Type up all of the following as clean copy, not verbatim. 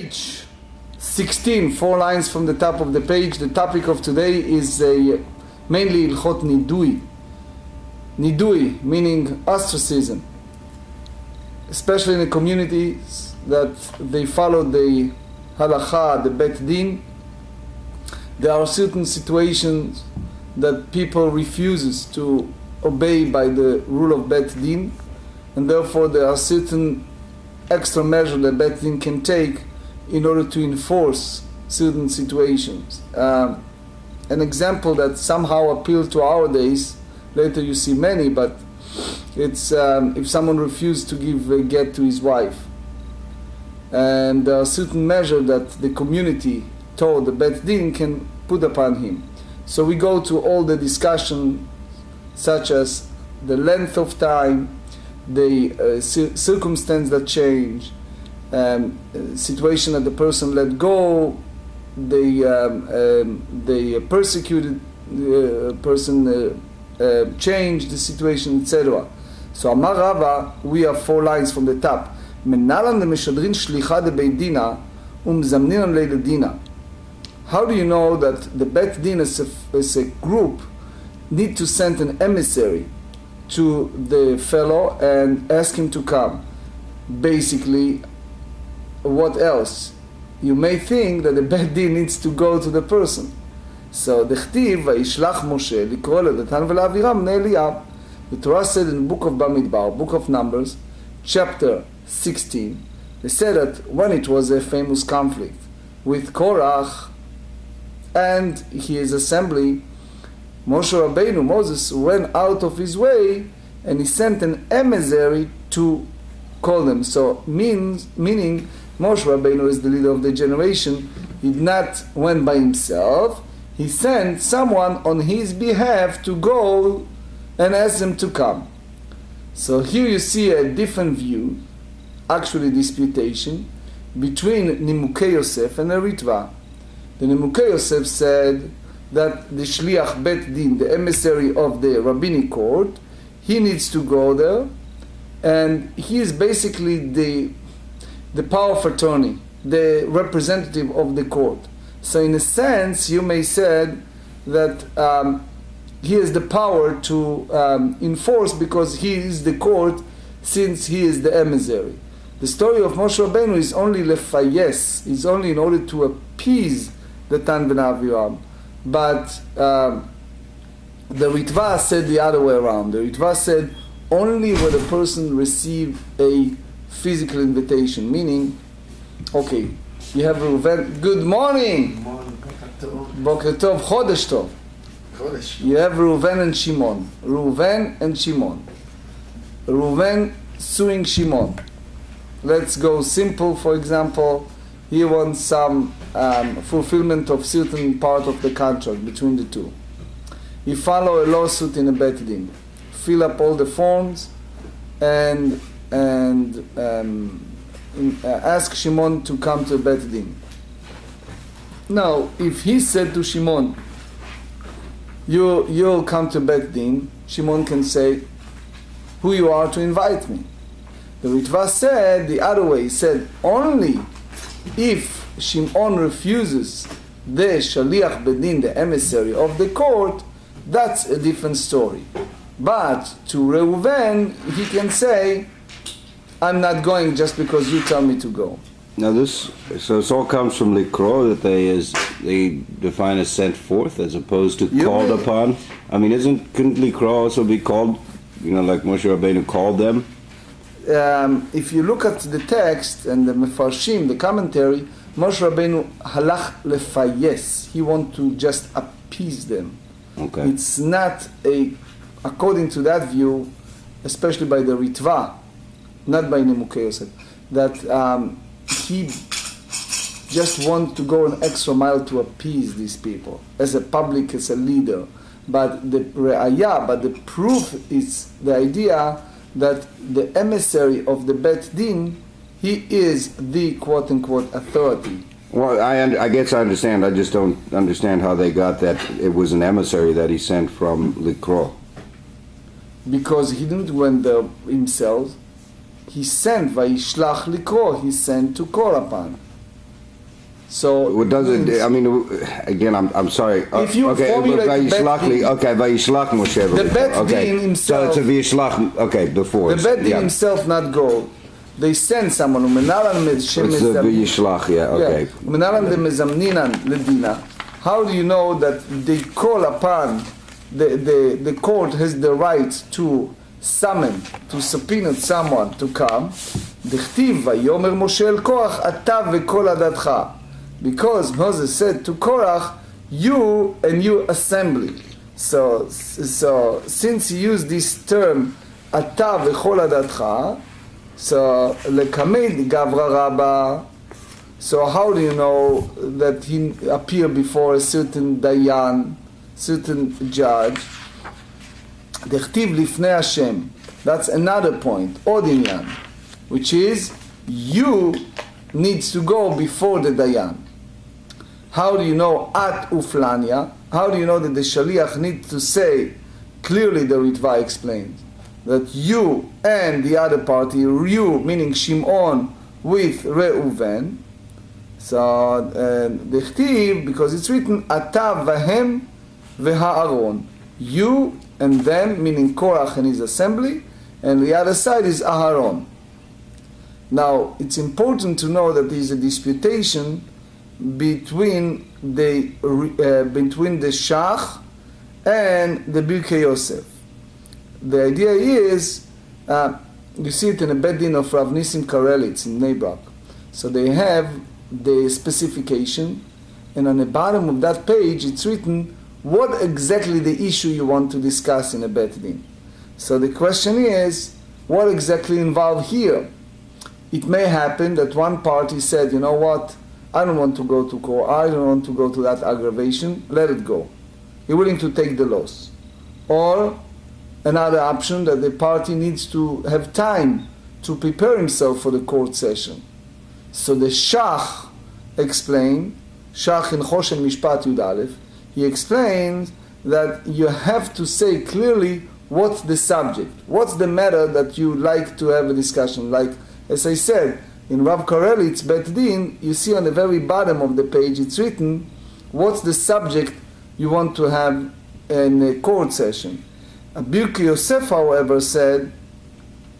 page 16, 4 lines from the top of the page. The topic of today is mainly Ilchot Nidui. Nidui, meaning ostracism. Especially in the communities that they follow the halakha, the bet din. There are certain situations that people refuses to obey by the rule of bet din, and therefore there are certain extra measures that bet din can take in order to enforce certain situations. An example that somehow appeals to our days, later you see many, but it's if someone refused to give a get to his wife, and there are certain measures that the community told the bet din can put upon him. So we go to all the discussion, such as the length of time, the circumstance that change, situation that the person let go, the persecuted person changed the situation, etc. So Amar Rava, we have 4 lines from the top. Menalan lemeshadrin shlicha de beit dina umzamninan leil dina. How do you know that the bet din as a group need to send an emissary to the fellow and ask him to come? Basically, what else? You may think that the bet din needs to go to the person. So the Chtiv Vayishlach Moshe לקרוא לדתן ולאבירם בני אליאב. The Torah said in the book of Bamidbar, book of Numbers, chapter 16, they said that when it was a famous conflict with Korach and his assembly, Moshe Rabbeinu, Moses, went out of his way and he sent an emissary to call them. So meaning Moshe Rabbeinu is the leader of the generation. He did not went by himself. He sent someone on his behalf to go and ask them to come. So here you see a different view, actually disputation, between Nimukei Yosef and the Ritva. The Nimukei Yosef said that the Shliach Bet Din, the emissary of the rabbinic court, he needs to go there, and he is basically the power of attorney, the representative of the court. So in a sense, you may say that he has the power to enforce because he is the court, since he is the emissary. The story of Moshe Rabbeinu is only lefayes, is only in order to appease the Tan ben Aviram. But the Ritva said the other way around. The Ritva said only when a person receives a physical invitation, meaning, okay, you have Reuven, good morning, Boker Tov, Chodesh Tov. You have Reuven and Shimon. Reuven and Shimon. Reuven suing Shimon. Let's go simple, for example, he wants some fulfillment of certain part of the contract between the two. He follow a lawsuit in a bet din, fill up all the forms, and ask Shimon to come to bet din. Now, if he said to Shimon, you'll come to bet din, Shimon can say, who you are to invite me. The Ritva said the other way. He said only if Shimon refuses the Shaliach Bedin, the emissary of the court, that's a different story. But to Reuven, he can say, I'm not going just because you tell me to go. Now this all comes from Likro, that they define as sent forth as opposed to called upon. I mean, couldn't Likro also be called, like Moshe Rabbeinu called them? If you look at the text and the Mefarshim, the commentary, Moshe Rabbeinu halach lefayes. He wants to just appease them. Okay. It's not according to that view, especially by the Ritva, not by Nimukei Yosef, that he just wants to go an extra mile to appease these people as a public, as a leader. But the re'ayah, but the proof is the idea that the emissary of the bet din, he is the quote-unquote authority. Well, I guess I understand. I just don't understand how they got that it was an emissary that he sent from Likro. Because he didn't went there himself. He sent Vayishlach Likro. He sent to call upon. So what does it? I mean, again, I'm sorry. If you formulate Vayishlach Moshe. The Bet Din himself. So it's a Vayishlach. Okay, before the Bet Din himself not go. They send someone. It's a Vayishlach. Yeah. Okay. How do you know that they call upon the court has the right to summon, to subpoena someone to come? דכתיב ויאמר משה אל קורח אתה וכל עדתך. Because Moses said to Korach, you and your assembly. So since he used this term, אתה וכל עדתך, so לקמד גברא רבא. So how do you know that he appeared before a certain dayan, certain judge? דכתיב לפני השם. That's another point, עוד עניין, which is you needs to go before the dayan. How do you know at uflania? How do you know that the shaliach needs to say clearly? The Ritva explains that you and the other party, you meaning Shimon with Reuven. So the chtiv, because it's written ata vahem v'haaron, you and them, meaning Korach and his assembly, and the other side is Aharon. Now it's important to know that there is a disputation between the Shach and the Birkei Yosef. The idea is, you see it in a Bet Din of Rav Nissim Karelitz in Neibrak. So they have the specification, and on the bottom of that page it's written what exactly the issue you want to discuss in a Bet Din. So the question is, what exactly involved here? It may happen that one party said, you know what, I don't want to go to court, I don't want to go to that aggravation, let it go. You're willing to take the loss. Or another option, that the party needs to have time to prepare himself for the court session. So the Shach explained, Shach in Choshen Mishpat Yud Aleph, he explains that you have to say clearly what's the subject, what's the matter that you like to have a discussion. Like, as I said, in Rav Karelitz's Bet Din, you see on the very bottom of the page, it's written, what's the subject you want to have in a court session. Birkei Yosef, however, said,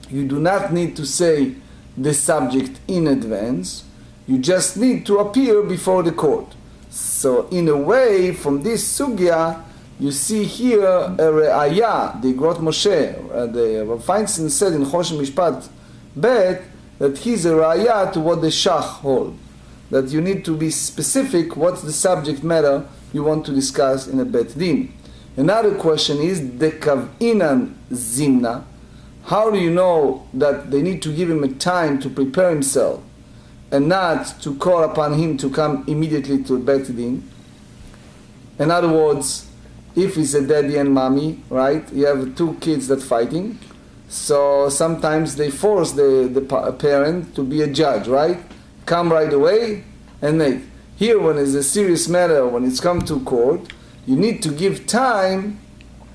you do not need to say the subject in advance, you just need to appear before the court. So in a way, from this sugya, you see here a re'aya, the Grot Moshe, the Rav Feinstein said in Choshen Mishpat Bet, that he's a raya to what the Shach hold. That you need to be specific what's the subject matter you want to discuss in a Bet Din. Another question is, the Kavinan Zimna. How do you know that they need to give him a time to prepare himself and not to call upon him to come immediately to Bet Din? In other words, if it's a daddy and mommy, right, you have two kids that fighting, so sometimes they force the parent to be a judge, right? Come right away and make. Here, when it's a serious matter, when it's come to court, you need to give time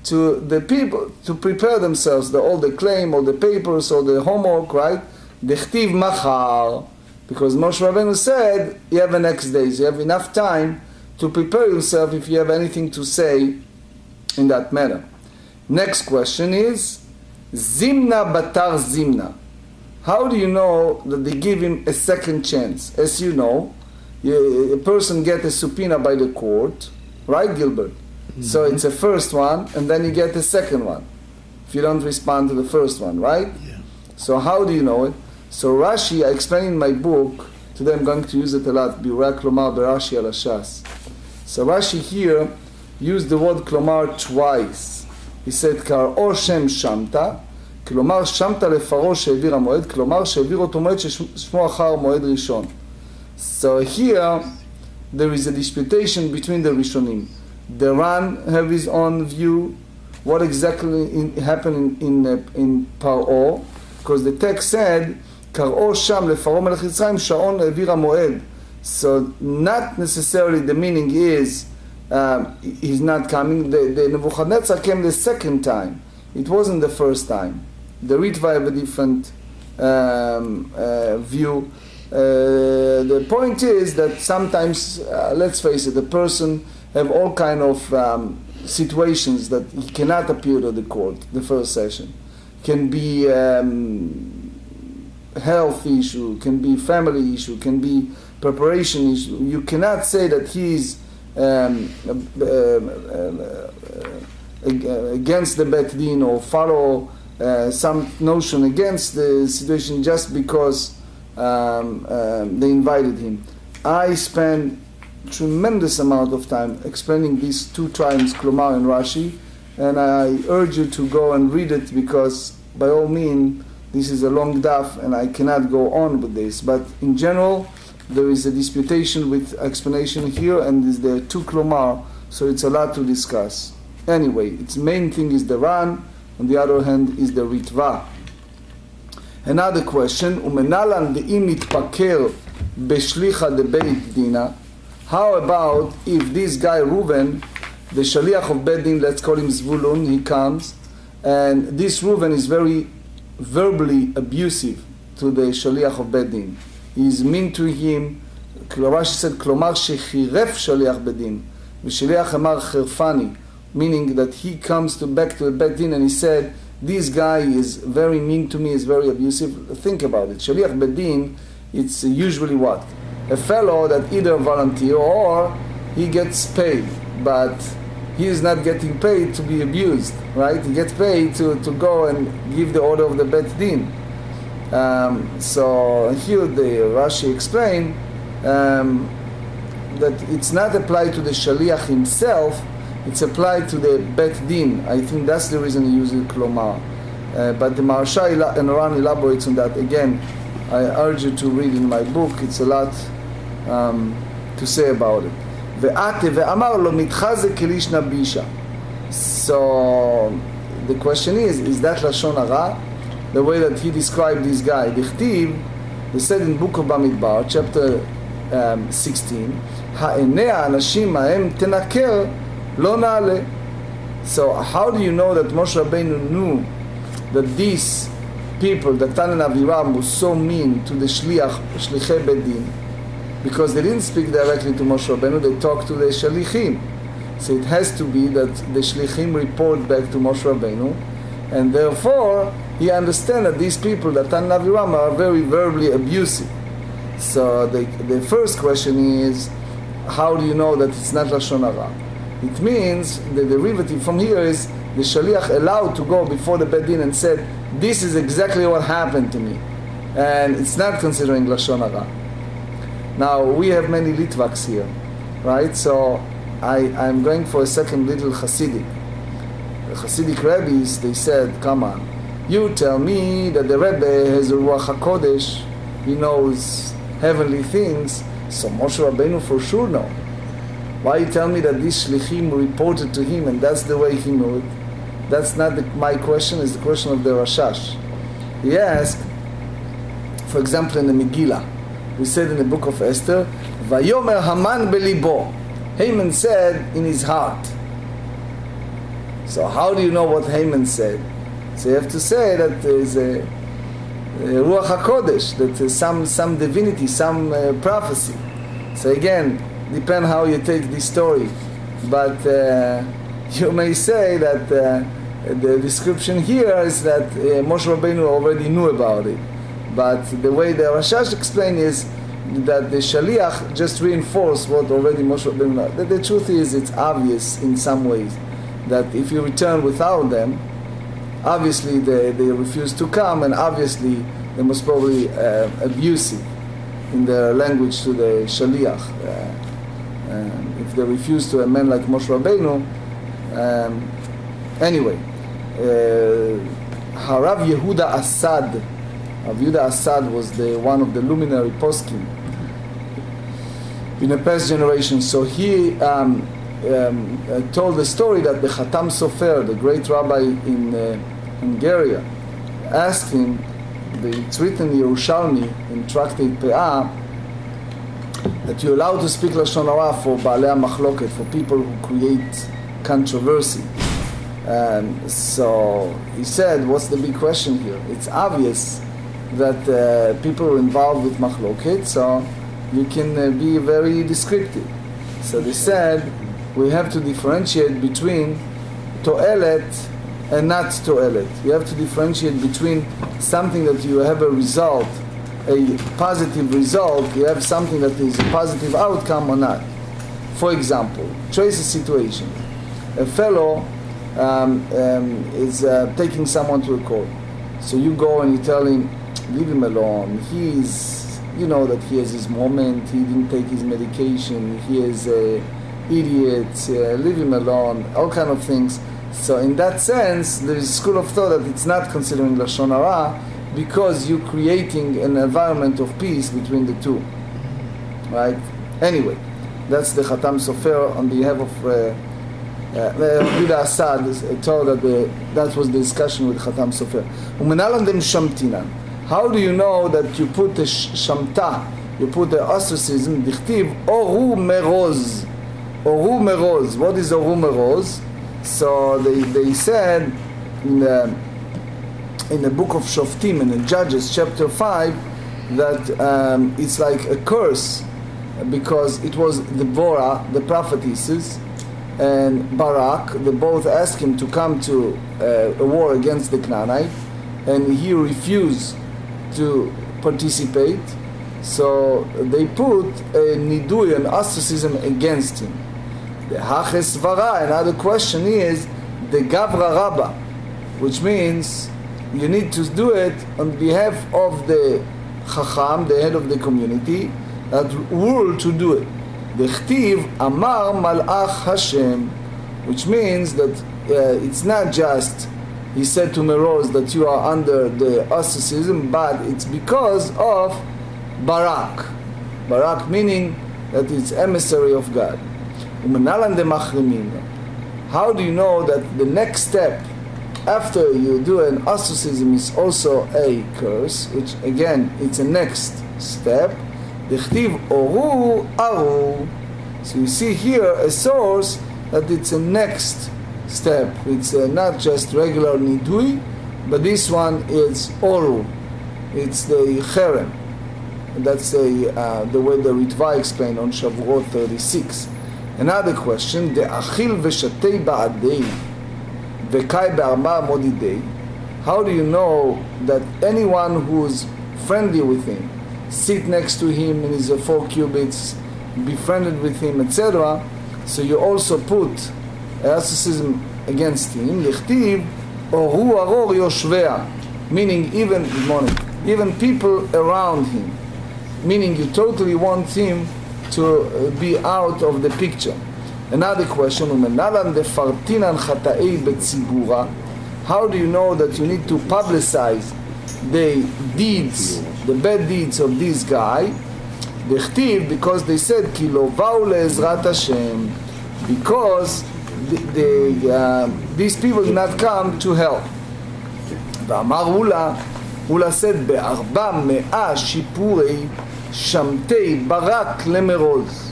to the people to prepare themselves, all the claim, all the papers, all the homework, right? Dechtiv machar, because Moshe Rabbeinu said, you have the next days, you have enough time to prepare yourself if you have anything to say in that matter. Next question is, Zimna batar zimna. How do you know that they give him a second chance? As you know, a person gets a subpoena by the court, right, Gilbert? Mm-hmm. So it's a first one, and then you get a second one, if you don't respond to the first one, right? Yeah. So how do you know it? So Rashi, I explain in my book, today I'm going to use it a lot, Biura Klomar Berashi al Hashas. So Rashi here used the word Klomar twice. He said, קראו שם שמתה, כלומר שמתה לפרעה שהעביר המועד, כלומר שהעביר אותו מועד ששמו אחר מועד ראשון. So here, there is a disputation between the Rishonim. The Ran have his own view, what exactly happened in Paro, because the text said, קראו שם לפרעה מלך מצרים, שעון העביר המועד. So not necessarily the meaning is, he's not coming. The Nebuchadnezzar came the second time. It wasn't the first time. The Ritva have a different view. The point is that sometimes, let's face it, the person have all kind of situations that he cannot appear to the court, the first session. Can be health issue, can be family issue, can be preparation issue. You cannot say that he is against the Bet Din or follow some notion against the situation just because they invited him. I spent tremendous amount of time explaining these two tribes, Klomar and Rashi, and I urge you to go and read it because by all means this is a long daf and I cannot go on with this, but in general there is a disputation with explanation here and there are two Klomar, so it's a lot to discuss. Anyway, its main thing is the Ran, on the other hand is the Ritva. Another question, Umenalan de'im mitpaker beshlicha de beit dina. How about if this guy Reuven, the shaliach of Beit Din, let's call him Zvulun, he comes, and this Reuven is very verbally abusive to the shaliach of Beit Din. He is mean to him. Rashi said, Klomar shechiref shaliach Beit Din, v'shaliach amar cherfani, meaning that he comes back to the Beit Din and he said, this guy is very mean to me, is very abusive. Think about it. Shaliach Beit Din, it's usually what? A fellow that either volunteer or he gets paid, but he is not getting paid to be abused, right? He gets paid to go and give the order of the Beit Din. So here the Rashi explained that it's not applied to the Shaliach himself, it's applied to the Beit Din. I think that's the reason he uses Klomar. But the Maharsha and Ran elaborates on that. Again, I urge you to read in my book. It's a lot to say about it. So the question is that Lashon Hara? The way that he described this guy. Dichtiv, they said in book of Bamidbar, chapter 16, Ha'enea anashim ha'em tenaker lo na'ale. So how do you know that Moshe Rabbeinu knew that these people, that Tan and Aviram, was so mean to the Shlichei Beit Din? Because they didn't speak directly to Moshe Rabbeinu, they talked to the Shalichim. So it has to be that the Shlichim report back to Moshe Rabbeinu, and therefore he understands that these people, that Tan and Aviram, are very verbally abusive. So the first question is, how do you know that it's not Lashon Hara? It means, the derivative from here is, the Shaliach allowed to go before the Beit Din and said, this is exactly what happened to me. And it's not considering Lashon Hara. Now, we have many Litvaks here, right? So, I'm going for a second little Hasidic. The Hasidic rabbis, they said, come on, you tell me that the Rebbe has a Ruach HaKodesh, he knows heavenly things, so Moshe Rabbeinu for sure know. Why you tell me that these Shlichim reported to him and that's the way he knew it? That's not my question, it's the question of the Rashash. He asked, for example, in the Megillah, we said in the book of Esther, Vayomer Haman belibo. Haman said in his heart. So how do you know what Haman said? So you have to say that there is a Ruach HaKodesh, that there's some divinity, some prophecy. So again, depend how you take this story. But you may say that the description here is that Moshe Rabbeinu already knew about it. But the way the Rashash explained is that the Shaliach just reinforced what already Moshe Rabbeinu knew. The truth is, it's obvious in some ways that if you return without them, obviously they refuse to come, and obviously they must probably abusive in their language to the Shaliach. If they refuse to a man like Moshe Rabbeinu, anyway, Harav Yehuda Assad. Rav Yehuda Assad was one of the luminary poskim in a past generation. So he told the story that the Khatam Sofer, the great rabbi in Hungary, asked him, it's written in Yerushalmi, in Tractate Moed Katan, that you're allowed to speak Lashon Hara for Baalei HaMachloket, for people who create controversy. So he said, what's the big question here? It's obvious that people are involved with machloket, so you can be very descriptive. So they said we have to differentiate between to'elet and not to'elet. You have to differentiate between something that you have a result, a positive result, you have something that is a positive outcome or not. For example, trace a situation. A fellow is taking someone to a court. So you go and you tell him, leave him alone. You know that he has his moment, he didn't take his medication, he is an idiot, leave him alone, all kind of things. So in that sense, there is a school of thought that it's not considering Lashon Hara because you're creating an environment of peace between the two. Right? Anyway, that's the Khatam Sofer on behalf of Rabbi Assad told that that was the discussion with Khatam Sofer. How do you know that you put a shamta, you put the ostracism, dichtiv, oru meroz. Oru meroz. What is oru meroz? So they said in the book of Shoftim, in the Judges, chapter 5, that it's like a curse because it was Deborah, the prophetesses, and Barak, they both asked him to come to a war against the Canaanite, and he refused to participate, so they put a nidui, an ostracism against him. The haches vara, another question is the gavra rabba, which means you need to do it on behalf of the chacham, the head of the community, that rule to do it. The chtiv amar malach Hashem, which means that it's not just he said to Meroz that you are under the ostracism, but it's because of Barak. Barak meaning that it's emissary of God. How do you know that the next step after you do an ostracism is also a curse, which again it's a next step? Dechtiv oru aru. So you see here a source that it's a next step. It's not just regular nidui, but this one is oru. It's the cherem. That's the way the Ritva explained on Shavuot 36. Another question: the achil v'shatei ba'adei v'kai be'arba modidei. How do you know that anyone who's friendly with him, sit next to him in his 4 cubits, befriended with him, etc.? So you also put ostracism against him. Lichtiv oru aror yoshvea, meaning even people around him, meaning you totally want him to be out of the picture. Another question: how do you know that you need to publicize the deeds, the bad deeds of this guy? Because they said ki lo va'u le'ezrat Hashem, because these people did not come to help. V'amar Ula said ב-400 שיפורי שמתי ברק למרוז.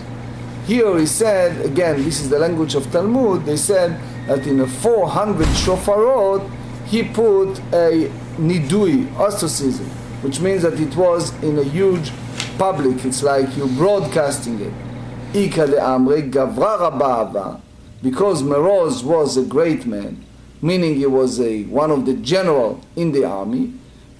Here he said, again, this is the language of Talmud, they said that in a 400 shofarot he put a nidui, ostracism, which means that it was in a huge public, it's like you broadcasting it. Ika de amre gavra rabba, because Meroz was a great man, meaning he was one of the general in the army.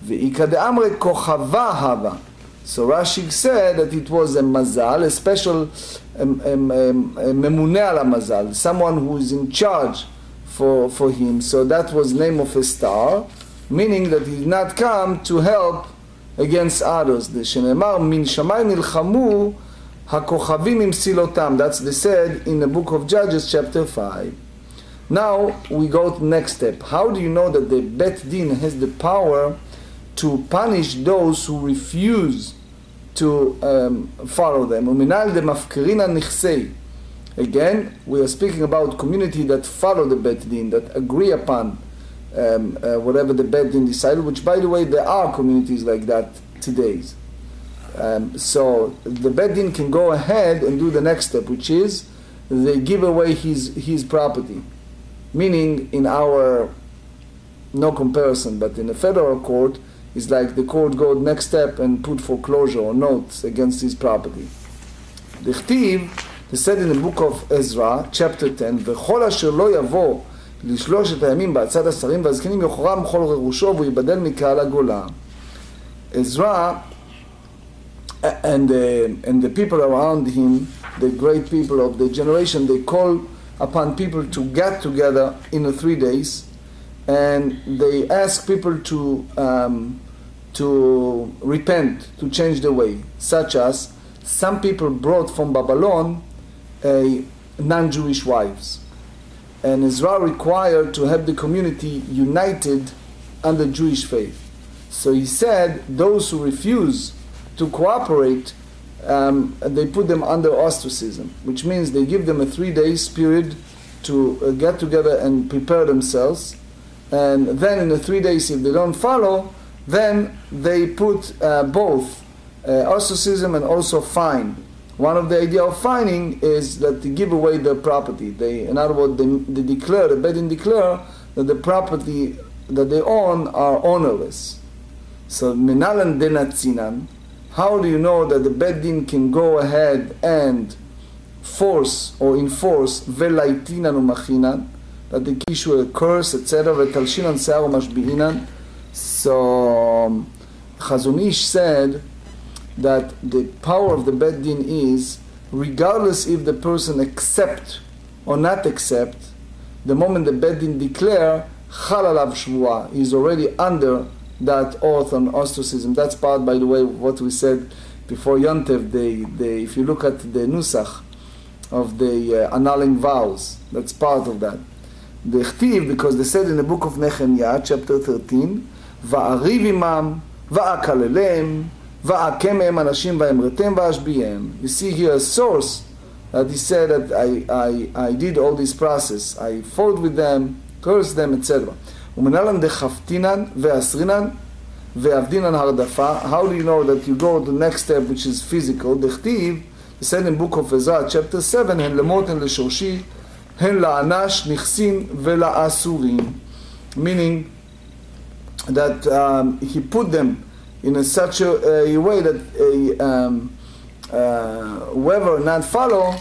Ve'ika de amre kochava hava. So Rashi said that it was a mazal, a special memune ala mazal, someone who is in charge for him. So that was name of a star, meaning that he did not come to help against others. The shenemar min shamay nilchamu hakochavim im silotam. That's they said in the book of Judges chapter 5. Now we go to the next step. How do you know that the Bet Din has the power to punish those who refuse to follow them? Again, we are speaking about community that follow the Bet Din, that agree upon whatever the Bet Din decided, which by the way, there are communities like that today. So the Bet Din can go ahead and do the next step, which is they give away his property. Meaning in our, no comparison, but in a federal court, It's like the court go next step and put foreclosure or notes against his property. דכתיב, they said in the book of Ezra, chapter 10, וכל אשר לא יבוא לשלושת הימים בעצת השרים והזקנים יחורם כל רכושו והוא ייבדל מקהל הגולה. Ezra and the people around him, the great people of the generation, they call upon people to get together in the 3 days, and they ask people to repent, to change the way, such as some people brought from Babylon non-Jewish wives, and Ezra required to have the community united under Jewish faith. So he said those who refuse to cooperate, they put them under ostracism, which means they give them a 3 days period to get together and prepare themselves, and then in the 3 days, if they don't follow, then they put both ostracism and also fine. One of the idea of fining is that they give away their property. In other words, they declare, the Beit Din declare that the property that they own are ownerless. So minalan denatzinan. How do you know that the Beit Din can go ahead and force or enforce velaitinan umachinan, that they issue a curse, etc. Vetalshinan se'ar umashbihinan. So Chazon Ish said that the power of the Beit Din is, regardless if the person accept or not accept, the moment the Beit Din declare chal alav shvuah, he is already under that oath on ostracism. That's part, by the way, what we said before Yontev. If you look at the nusach of the annulling vows, that's part of that. The chtiv, because they said in the book of Nehemiah, chapter 13, va'ariv imam, va'akalelem, va'akem mehem anashim va'emretem va'ashbiyem. You see here a source that he said that I did all this process. I fought with them, cursed them, etc. ומנהלן דחפתינן ועשרינן ועבדינן הרדפה. How do you know that you go to the next step, which is physical? דכתיב, he said in book of Ezra, chapter 7, הן למות הן לשורשי, הן לאנש נכסין ולאסורים. Meaning that he put them in such a way that whoever not follow,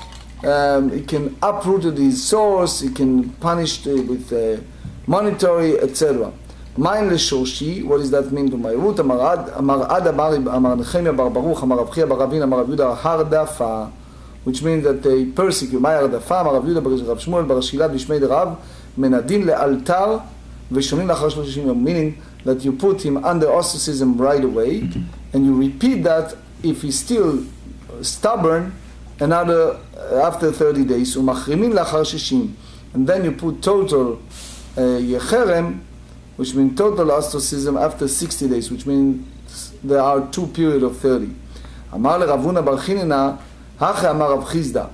he can uproot his source, he can punish with monetary, etc. Mine לשורשי, what does that mean to my root? אמר עד אמר נחמיה בר ברוך, אמר רב חייא בר רבין, אמר רב יהודה הרדפה, which means that they persecute. מה הרדפה? אמר רב יהודה ברב שמואל בר שילת בשמי דרב, מנדין לאלתר ושונים לאחר 30 יום. Meaning that you put him under ostracism right away, and you repeat that if he's still stubborn, another after 30 days. ומחרימין לאחר 60. And then you put total Yecherem, which means total ostracism after 60 days, which means there are 2 periods of 30. אמר לרב הונא בר חיננה, הכי אמר רב חיסדא,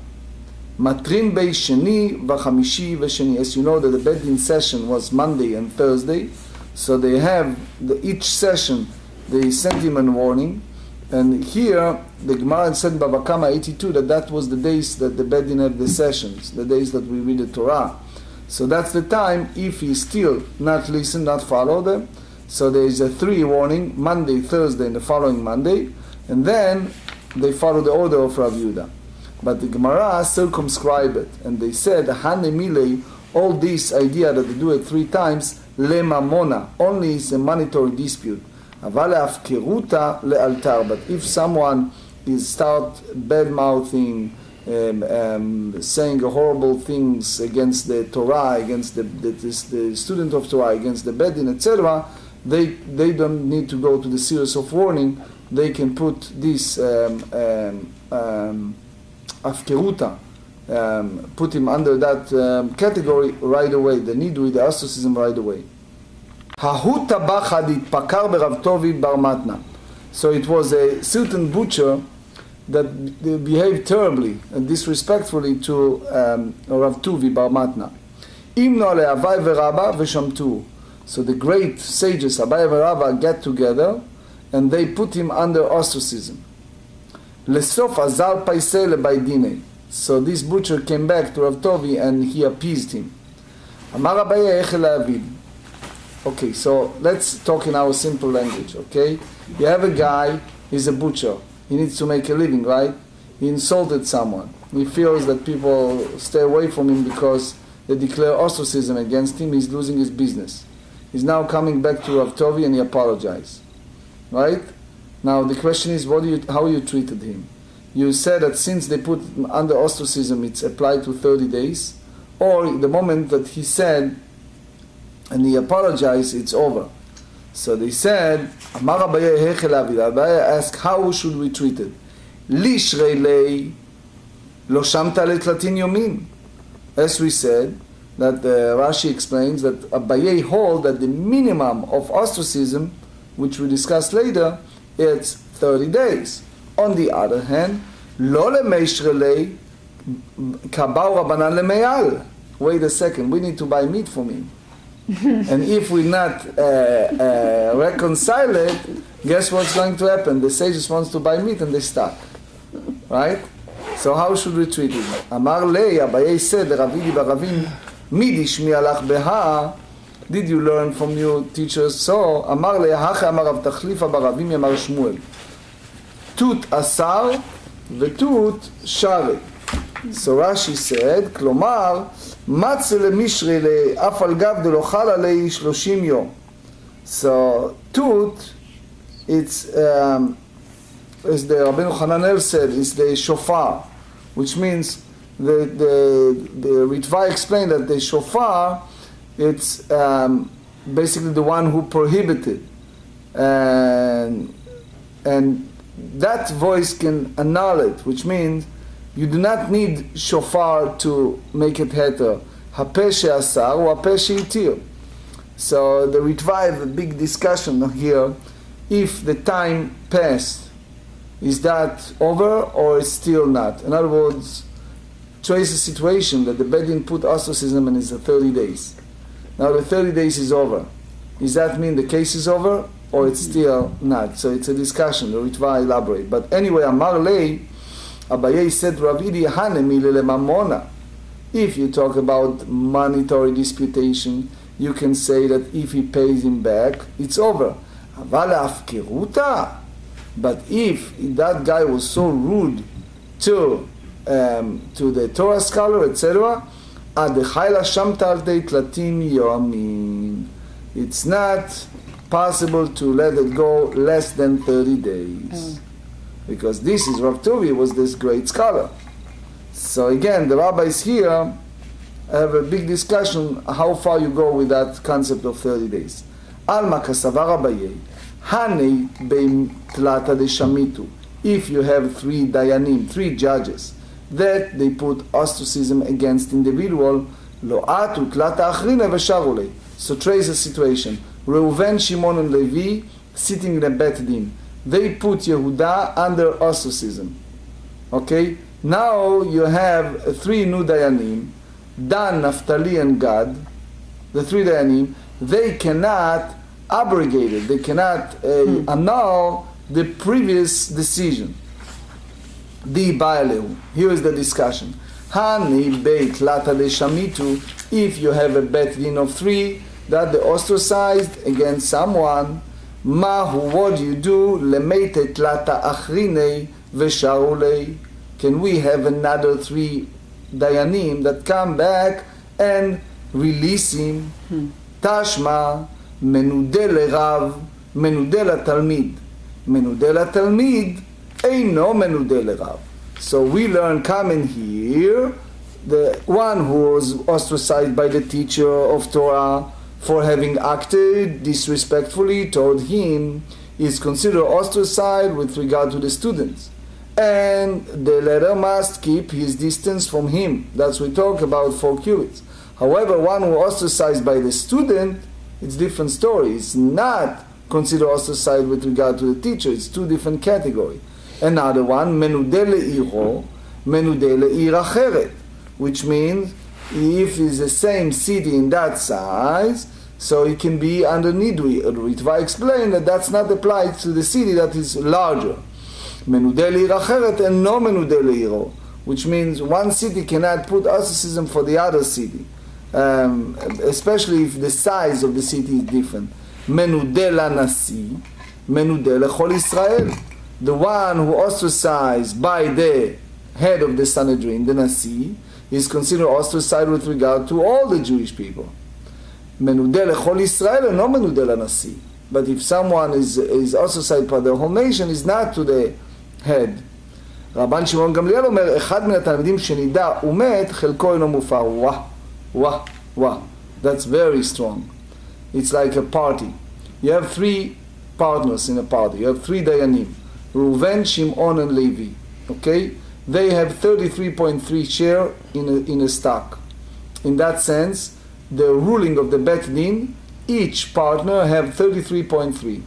מטרין בי שני וחמישי ושני. As you know that the Beit Din session was Monday and Thursday, so they have each session, they sent him a warning, and here the Gemara said in Bava Kama 82 that was the days that the Beit Din have the sessions, the days that we read the Torah. So that's the time, if he still not listen, not follow them, so there is a 3 warning, Monday, Thursday, and the following Monday, and then they follow the order of Rav Yehuda. But the Gemara circumscribed it, and they said, Hanemile, all this idea that they do it 3 times, le mamona, only is a monetary dispute. Aval afkeruta lealtar, but if someone is start bad-mouthing, saying horrible things against the Torah, against the student of Torah, against the Beit Din, etc., they don't need to go to the series of warning. They can put this afkeruta, put him under that category right away. The nidui, the ostracism right away. Hahu tabachad itpakar berav Tovi bar matna. So it was a certain butcher that behaved terribly and disrespectfully to Rav Tuvi bar matna. Imno le'avai v'rabba v'shamtu. So the great sages Abai and Rava get together and they put him under ostracism. Lesof azal paiseh lebidini. So this butcher came back to Rav Tovi and he appeased him. Amar Abaye echel la'avid. Okay, so let's talk in our simple language, okay? You have a guy, he's a butcher. He needs to make a living, right? He insulted someone. He feels that people stay away from him because they declare ostracism against him. He's losing his business. He's now coming back to Rav Tovi and he apologized, right? Now the question is, how you treated him? You said that since they put under ostracism, it's applied to 30 days, or the moment that he said and he apologized, it's over. So they said, Amar Abaye asked, how should we treat it? Lishrei lei lo shamta letlatin yomin. As we said, that Rashi explains that Abaye hold that the minimum of ostracism, which we discuss later, it's 30 days. On the other hand, lo lemeishrei lei kabau rabanan lemeyal. Wait a second, we need to buy meat from him. And if we not reconcile it, guess what's going to happen? The sages wants to buy meat and they stop. Right? So how should we treat it? Amar lei, Abaye said, Ravidi baravim, midish mi alach beha. Did you learn from your teachers? So, Amar lei, hacha amar av tachlifa baravim yamar Shmuel. Tut asar vetut shari. So Rashi said, klomar, מצה למשרי לאף על גב דלא חל עלי 30 יום. So, tut, it's, as the Rabbeinu Hananel said, it's the shofar, which means the Ritva explained that the shofar, it's basically the one who prohibited. And that voice can annul it, which means you do not need shofar to make it heter. Hapeh she'asar or hapeh she'itir. So the Ritva have a big discussion here. If the time passed, is that over or is still not? In other words, trace a situation that the Bedin put ostracism and it's 30 days. Now the 30 days is over. Does that mean the case is over or it's still not? So it's a discussion. The Ritva elaborate. But anyway, Amar lei, Abaye said, Ravidi hanemi lelemamona. If you talk about monetary disputation, you can say that if he pays him back, it's over. Aval afkeruta. But if that guy was so rude to the Torah scholar, etc., it's not possible to let it go less than 30 days. Because this is Rav Tovi, was this great scholar. So again, the rabbis here have a big discussion how far you go with that concept of 30 days. Alma kasavar Abaye, Hani beim tlata de shamitu. If you have 3 dayanim, 3 judges, that they put ostracism against individual, lo atu tlata achrina v'sharulei. So trace the situation. Reuven, Shimon, and Levi sitting in a bet din. They put Yehuda under ostracism. Okay? Now you have 3 new dayanim, Dan, Naphtali, and Gad. The 3 dayanim, they cannot abrogate it. They cannot annul the previous decision. Di ba'alehu. Here is the discussion. Hani beit lata de shamitu. If you have a bet din of 3 that they ostracized against someone, Mahu, what do you do? Lemeite tlata achrinei v'sharulei. Can we have another 3 dayanim that come back and release him? Tashma menudeh lerav, menudeh latalmid. Menudeh latalmid eino menudeh lerav. So we learn common here, the one who was ostracized by the teacher of Torah for having acted disrespectfully toward him is considered ostracized with regard to the students. And the leader must keep his distance from him. That's what we talk about 4 cubits. However, one who ostracized by the student, it's a different story. It's not considered ostracized with regard to the teacher. It's 2 different categories. Another one, menudeh le'iro, menudeh le'ir acheret, which means if it's the same city in that size, so it can be under nidui. Ritva explained that that's not applied to the city that is larger. Menudeh le'ir acheret and no menudeh le'iro, which means one city cannot put ostracism for the other city. especially if the size of the city is different. Menudeh lanasi, menudeh lechol Israel. The one who ostracized by the head of the Sanhedrin, the Nasi, is considered ostracized with regard to all the Jewish people. Menudeh lechol Israel, no menudeh lanasi. But if someone is ostracized by the whole nation, is not to the head. רבן שמעון גמליאל אומר, אחד מן התלמידים שנידע ומת, חלקו אינו מופר. Wow. That's very strong. It's like a party. You have three partners in a party. You have three dayanim. Reuven, Shimon, and Levi. Okay? They have 33.3 share in a stock. In that sense, the ruling of the Bet Din, each partner have 33.3.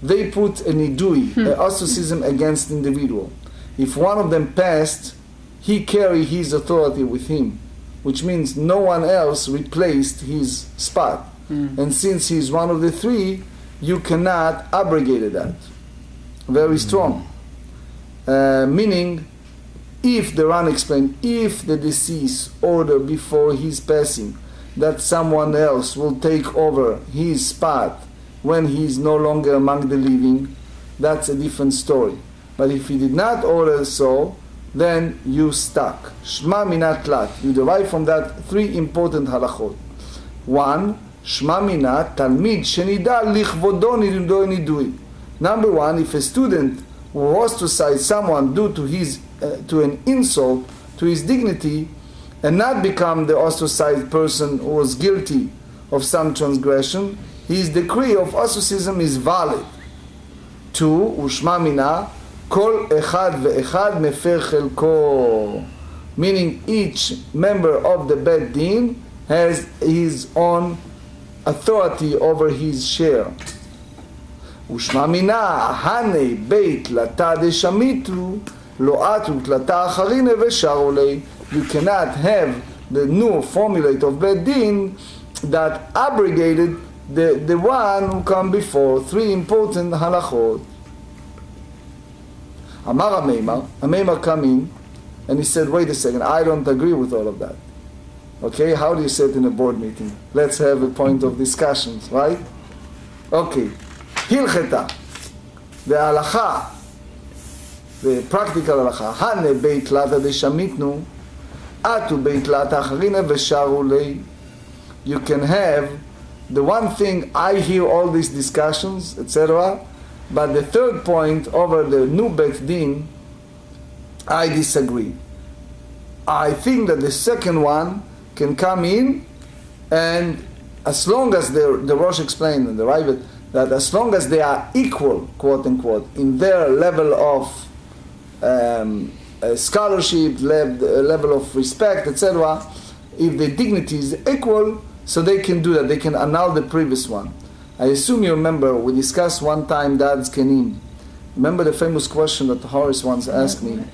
They put a nidui, an ostracism against individual. If one of them passed, he carried his authority with him, which means no one else replaced his spot. And since he's one of the three, you cannot abrogate that. Very strong. Meaning, if the Ran explained, if the deceased order before his passing that someone else will take over his spot when he is no longer among the living, that's a different story. But if he did not order so, then you stuck. Shma minat tlat. You derive from that three important halachot. One, Shma minat talmid shenida lichvodo nidui. Number one, if a student will ostracize someone due to his to an insult to his dignity, and not become the ostracized person who was guilty of some transgression, his decree of ostracism is valid. Two, ushma mina kol echad ve'echad mefer chelko, meaning each member of the Bet Din has his own authority over his share. ושמע מינה, הנה בית תלתה דשמיתו, לא עטו תלתה אחרינה ושרו לי. You cannot have the new formulate of Bet Din that abrogated the one who come before. Three important halachot. Amar Ameimar come in, and he said, wait a second, I don't agree with all of that. Okay, how do you say it in a board meeting? Let's have a point of discussions, right? Okay. Hilcheta, the halacha, the practical halacha, hane beit lata deshamitnu, atu beit lata acharina vesharu lei. You can have the one thing, I hear all these discussions, etc., but the third point over the new Bet Din, I disagree. I think that the second one can come in, and as long as the Rosh explained and the Ravid, that as long as they are equal, quote unquote, in their level of scholarship, level of respect, etc., if the dignity is equal, so they can do that. They can annul the previous one. I assume you remember, we discussed one time Dad's Kenim. Remember the famous question that Horace once asked me,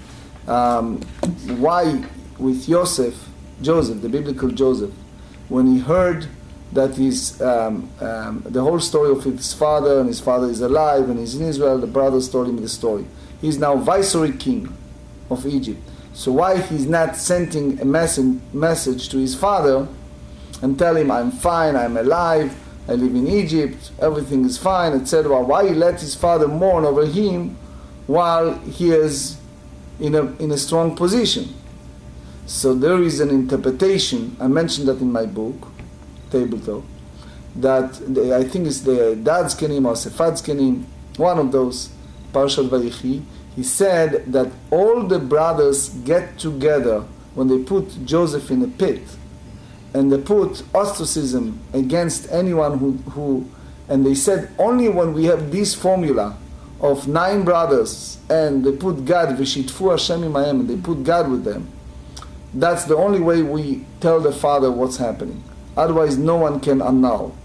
why with Joseph, the biblical Joseph, when he heard that his, the whole story of his father, and his father is alive, and he's in Israel, the brothers told him the story. He's now viceroy king of Egypt. So why he's not sending a message to his father and tell him, I'm fine, I'm alive, I live in Egypt, everything is fine, etc. Why he let his father mourn over him while he is in a strong position? So there is an interpretation, I mentioned that in my book, Tabletop, that I think it's the Dad's Kenim or Sefad's Kenim, one of those, Parshat Vayichi. He said that all the brothers get together when they put Joseph in a pit, and they put ostracism against anyone who and they said only when we have this formula of 9 brothers and they put God, V'shitfu Hashem imayim, and they put God with them, that's the only way we tell the father what's happening. Otherwise no one can annul,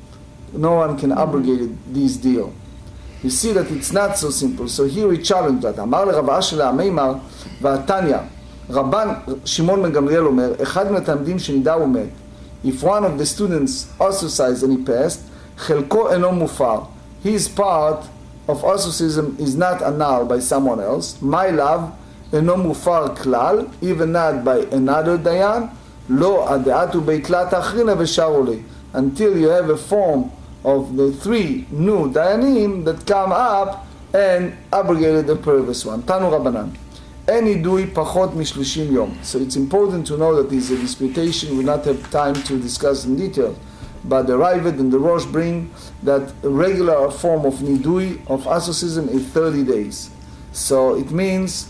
no one can abrogate this deal. You see that it's not so simple. So here we challenge that. אמר לרב אשר לעמימר והתניא, רבן שמעון בן גמליאל אומר, אחד מן התלמידים שנידע ומת, if one of the students ostracized and he passed, חלקו אינו מופר. His part of ostracism is not annulled by someone else. My love אינו מופר כלל, even not by another dayan, לא הדעתו בהתלת האחרינה ושרו לי. Until you have a form of the 3 new dayanim that come up and abrogated the previous one. תנו רבנן. אין נידוי פחות מ-30 יום. So it's important to know that this is a disputation. We will not have time to discuss in detail. But the Ravid and the Rosh bring that a regular form of nidui, of asceticism, is 30 days. So it means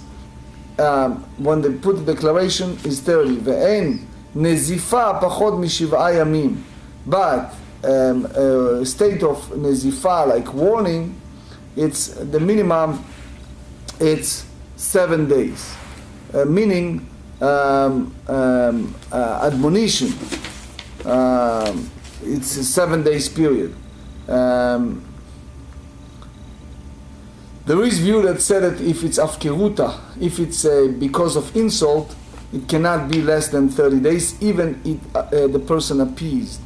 when they put the declaration is 30. ואין נזיפה פחות מ7 ימים. But a state of nezifa, like warning, it's the minimum, it's 7 days. Meaning admonition. It's a 7 days period. There is view that said that if it's afkeruta, if it's because of insult, it cannot be less than 30 days, even if the person appeased.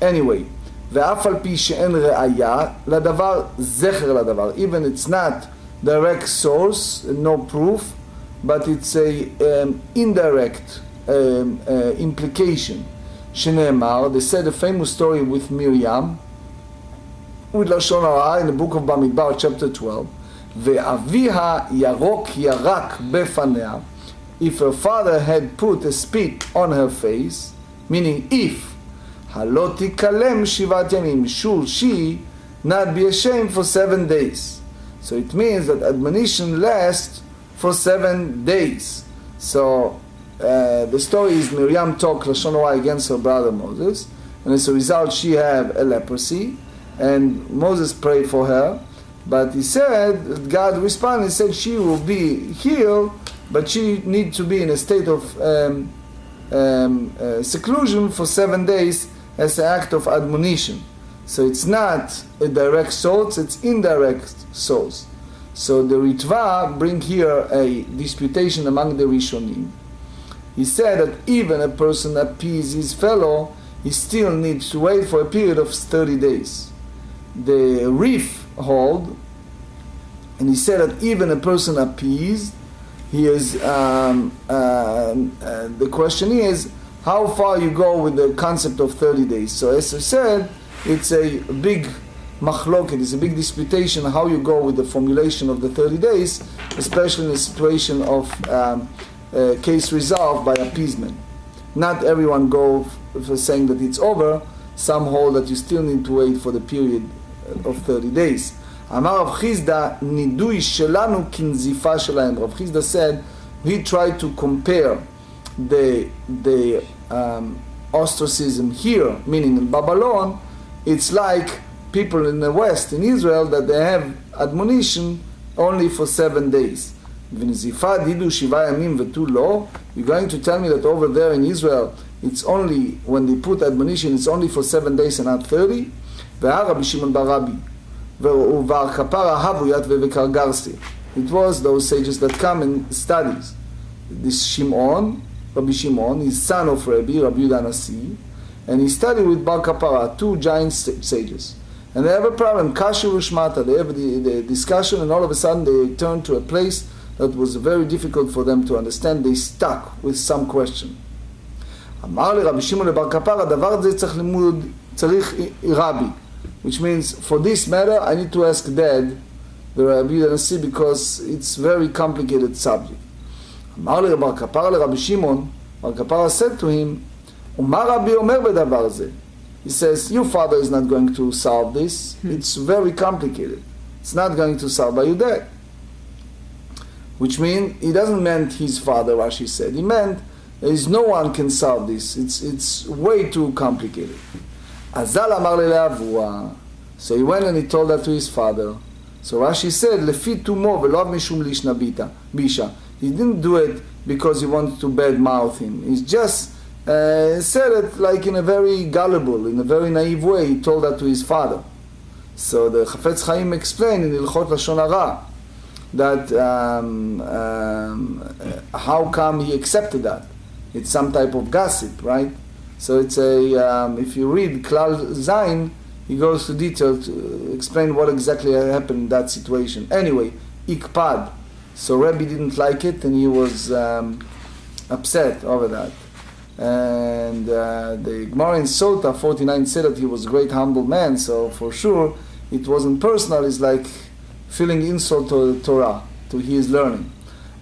Anyway, ואף על פי שאין ראיה לדבר, זכר לדבר. Even it's not direct source, no proof, but it's a indirect implication. שנאמר, they said a famous story with Miriam, with לשון הרע, in the book of במדבר, chapter 12, ואביה ירוק ירק בפניה, if her father had put a spit on her face, meaning if, הלא תיכלם 7 ימים, should she not be ashamed for 7 days. So it means that admonition lasts for 7 days. So the story is Miriam talked Lashon Hara against her brother Moses, and as a result she had a leprosy, and Moses prayed for her, but he said, God responded and said she will be healed, but she needs to be in a state of seclusion for 7 days as an act of admonition. So it's not a direct source, it's indirect source. So the Ritva bring here a disputation among the Rishonim. He said that even a person appease his fellow, he still needs to wait for a period of 30 days. The Rif hold, and he said that even a person appeased, he is, the question is, how far you go with the concept of 30 days. So as I said, it's a big machloket, it's a big disputation how you go with the formulation of the 30 days, especially in a situation of case resolved by appeasement. Not everyone go for saying that it's over. Some hold that you still need to wait for the period of 30 days. אמר רב חיסדא, נידוי שלנו כנזיפה שלהם. רב חיסדא said, he tried to compare the ostracism here, meaning in Babylon, it's like people in the West, in Israel, that they have admonition only for 7 days. ונזיפה דידו 7 ימים ותו לא, you're going to tell me that over there in Israel, it's only, when they put admonition, it's only for 7 days and not 30? והרבי שמעון בר רבי, ובר כפרה הבו יתווה וקרגרסי. It was those sages that come and studies. This Shimon, Rabbi Shimon, is son of Rabbi Yehuda Nasi, and he studied with Bar Kapara, 2 giant sages. And they have a problem, Kasher Ushmata, they have the discussion, and all of a sudden they turn to a place that was very difficult for them to understand. They stuck with some question. אמר לרבי שמעון לבר כפרה, דבר זה צריך רבי, which means for this matter I need to ask Dad, the Rabbi Nasi, because it's very complicated subject. אמר לבר כפרה לרבי שמעון, בר כפרה said to him, ומה רבי אומר בדבר זה? He says, your father is not going to solve this. It's very complicated. It's not going to solve by your dad. Which means, he doesn't mean his father, Rashi said. He meant, there is no one can solve this. It's way too complicated. Azal amar le'avua. So he went and he told that to his father. So Rashi said, Lefi tumo ve'lo mishum lishna bisha. He didn't do it because he wanted to badmouth him. He's just said it like in a very gullible, in a very naive way. He told that to his father. So the Chafetz Chaim explained in Ilchot Lashon Hara that how come he accepted that? It's some type of gossip, right? So it's a, if you read Klal Zayin, he goes to detail to explain what exactly happened in that situation. Anyway, Ikpad. So Rebbe didn't like it and he was upset over that. And the Gemara in Sota 49 said that he was a great humble man, so for sure it wasn't personal. It's like feeling insult to the Torah, to his learning.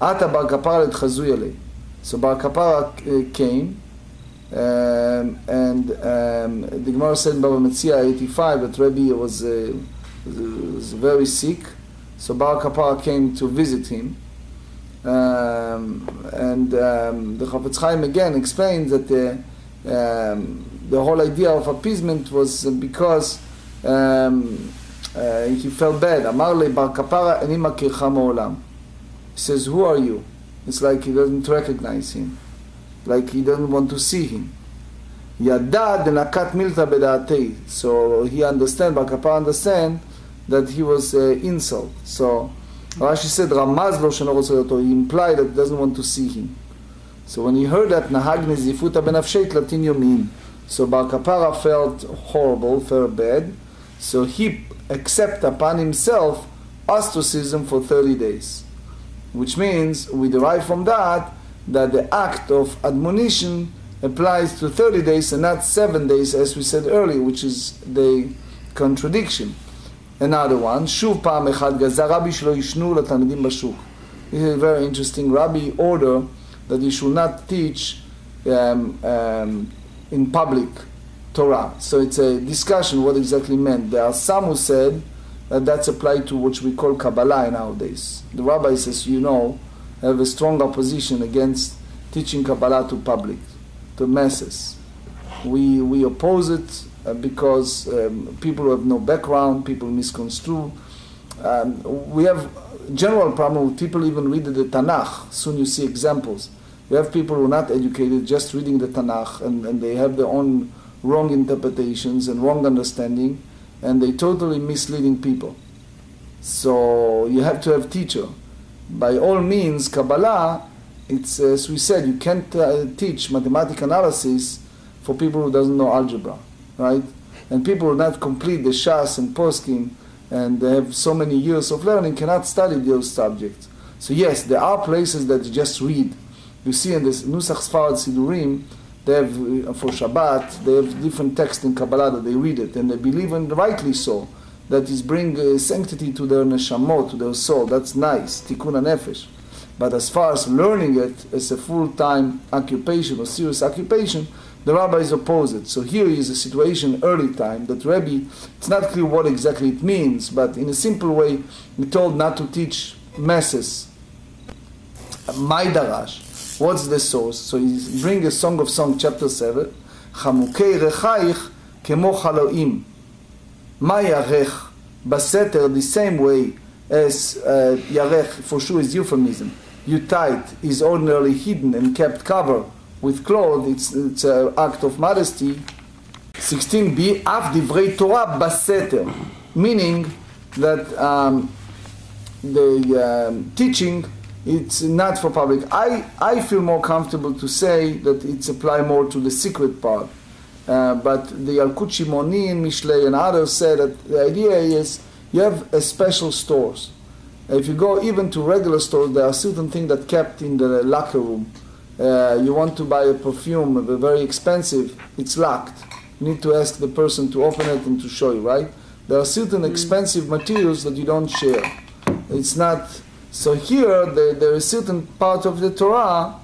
Ata bar kapara et chazuyale. So bar kapara came, and the Gemara said in Baba Metzia 85 that Rebbe was very sick. So bar kapara came to visit him. And the Chafetz Chaim again explains that the whole idea of appeasement was because he felt bad. Amar le bar kapara ani makircha ma'olam. He says, who are you? It's like he doesn't recognize him, like he doesn't want to see him. Yada denakat milta bedatei. So he understand, bar kapara understand that he was insult. So Rashi said, Ramaz lo sheno rotze oto. He implied that he doesn't want to see him. So when he heard that, Nahag nezifuta benafshei tlatin yomim. So bar kapara felt horrible, felt bad. So he accepted upon himself ostracism for 30 days. Which means, we derive from that the act of admonition applies to 30 days and not 7 days, as we said earlier, which is the contradiction. Another one, Shuv Pa'am Echad Gazar Rabbi Shlo Yishnu L'Talmidim Bashuk. This is very interesting. Rabbi ordered that you should not teach in public Torah. So it's a discussion what exactly meant. There are some who said that that's applied to what we call Kabbalah nowadays. The rabbi says, have a strong opposition against teaching Kabbalah to public, to masses. We oppose it because people who have no background, people misconstrue. We have general problem with people even reading the Tanakh. Soon you see examples. We have people who are not educated, just reading the Tanakh, and they have their own wrong interpretations and wrong understanding, and they totally misleading people. So you have to have teacher. By all means, Kabbalah, it's as we said, you can't teach mathematical analysis for people who doesn't know algebra, right? And people who not complete the Shas and Poskim and they have so many years of learning cannot study those subjects. So yes, there are places that you just read. You see in this Nusach Sfarad Sidurim, they have, for Shabbat, they have different texts in Kabbalah that they read it, and they believe, and rightly so, that is bring sanctity to their neshamot, to their soul. That's nice, tikkun nefesh. But as far as learning it as a full-time occupation or serious occupation, the rabbis oppose it. So here is a situation, early time, that Rebbe, it's not clear what exactly it means, but in a simple way, he told not to teach masses. My darash. What's the source? So he brings a Song of Songs, chapter 7. Chamukei rechaich kemo chaloim. Ma yarech baseter, the same way as yarech, for sure is euphemism. Yutite is ordinarily hidden and kept covered with clothes. It's an act of modesty. 16b, af divrei Torah baseter, meaning that the teaching, it's not for public. I feel more comfortable to say that it's apply more to the secret part. But the Yalkut Shimoni and Mishlei and others said that the idea is you have a special stores. If you go even to regular stores, there are certain things that kept in the locker room. You want to buy a perfume, very expensive, it's locked. You need to ask the person to open it and to show you, right? There are certain expensive materials that you don't share. It's not. So here, there is certain part of the Torah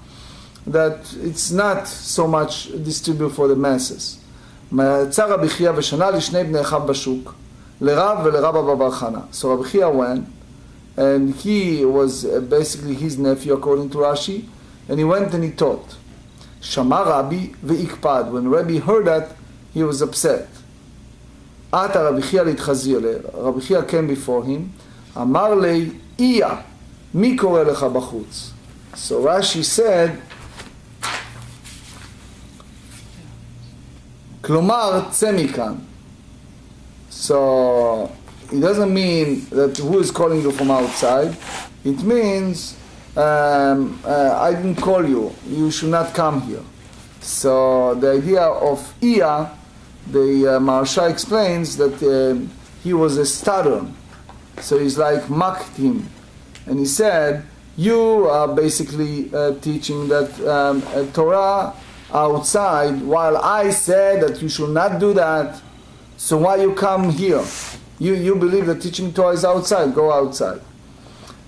that it's not so much distributed for the masses. So Rabbi Chia went, and he was basically his nephew according to Rashi, and he went and he taught. Shama Rabbi ve'ikpad. When Rabbi heard that, he was upset. Ata Rabbi Chia litchazir le. Rabbi Chia came before him. Amar le iya. Mi koreh lecha bachutz. So Rashi said, Klomar tzemikan. So it doesn't mean that who is calling you from outside. It means I didn't call you. You should not come here. So the idea of iya, the Maharsha explains that he was a stutterer. So he's like mocked him. And he said, you are basically teaching that Torah outside while I said that you should not do that. So why you come here? You believe that teaching Torah is outside, go outside.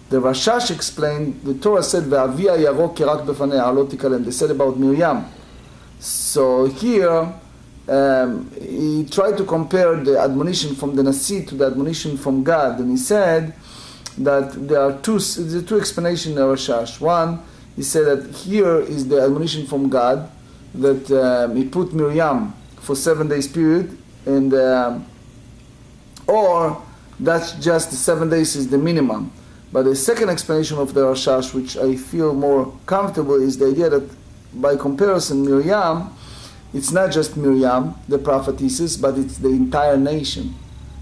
The Rashash explained, the Torah said, "Ve'avia yarok kerak befanei ha'lo tikalem." They said about Miriam. So here, he tried to compare the admonition from the Nasi to the admonition from God, and he said that there are two explanations in the Rashash. One, he said that here is the admonition from God, that he put Miriam for 7 days period, and or that's just the 7 days is the minimum. But the second explanation of the Rashash, which I feel more comfortable, is the idea that by comparison, Miriam, it's not just Miriam, the prophetess, but it's the entire nation.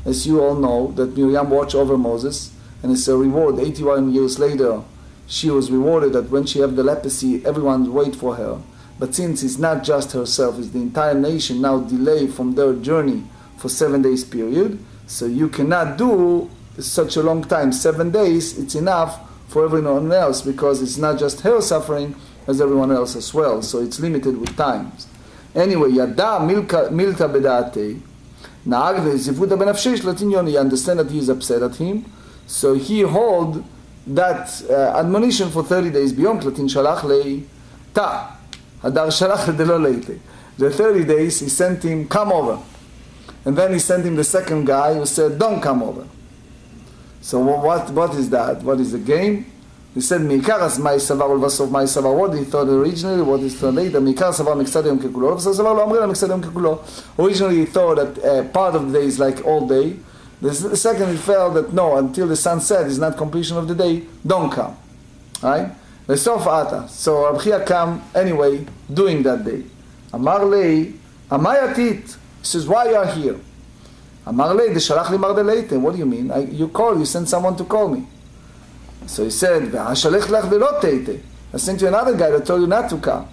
As you all know, that Miriam watched over Moses, and it's a reward. 81 years later, she was rewarded that when she had the leprosy, everyone wait for her. But since it's not just herself, it's the entire nation now delayed from their journey for 7 days period, so you cannot do such a long time. 7 days, it's enough for everyone else, because it's not just her suffering, as everyone else as well. So it's limited with times. Anyway, Yada Milta Bedate, Naag Zivuda Benafshish Latinyon, you understand that he is upset at him. So he hold that admonition for 30 days beyond Latin Shalach Le Ta. Hadar Shalach de lo Leite. The 30 days he sent him, come over. And then he sent him the second guy who said, don't come over. So what is that? What is the game? He said, Mikaras Mai Savar Ulvasov Mai Savar. What he thought originally, what is thought later, Mikar Savar Mixadium Kekulo. Savar Lo Amrila Mixadium Kekulo. Originally he thought that part of the day is like all day. The second he felt that no, until the sun set is not completion of the day, don't come. Right? Lesof Ata. So Rabbi Chia come anyway, doing that day. Amar Lei, Amayatit. He says, why you are here? Amar Lei, the Shalach Li Marde Leite. What do you mean? You send someone to call me. So he said, I sent you another guy that told you not to come.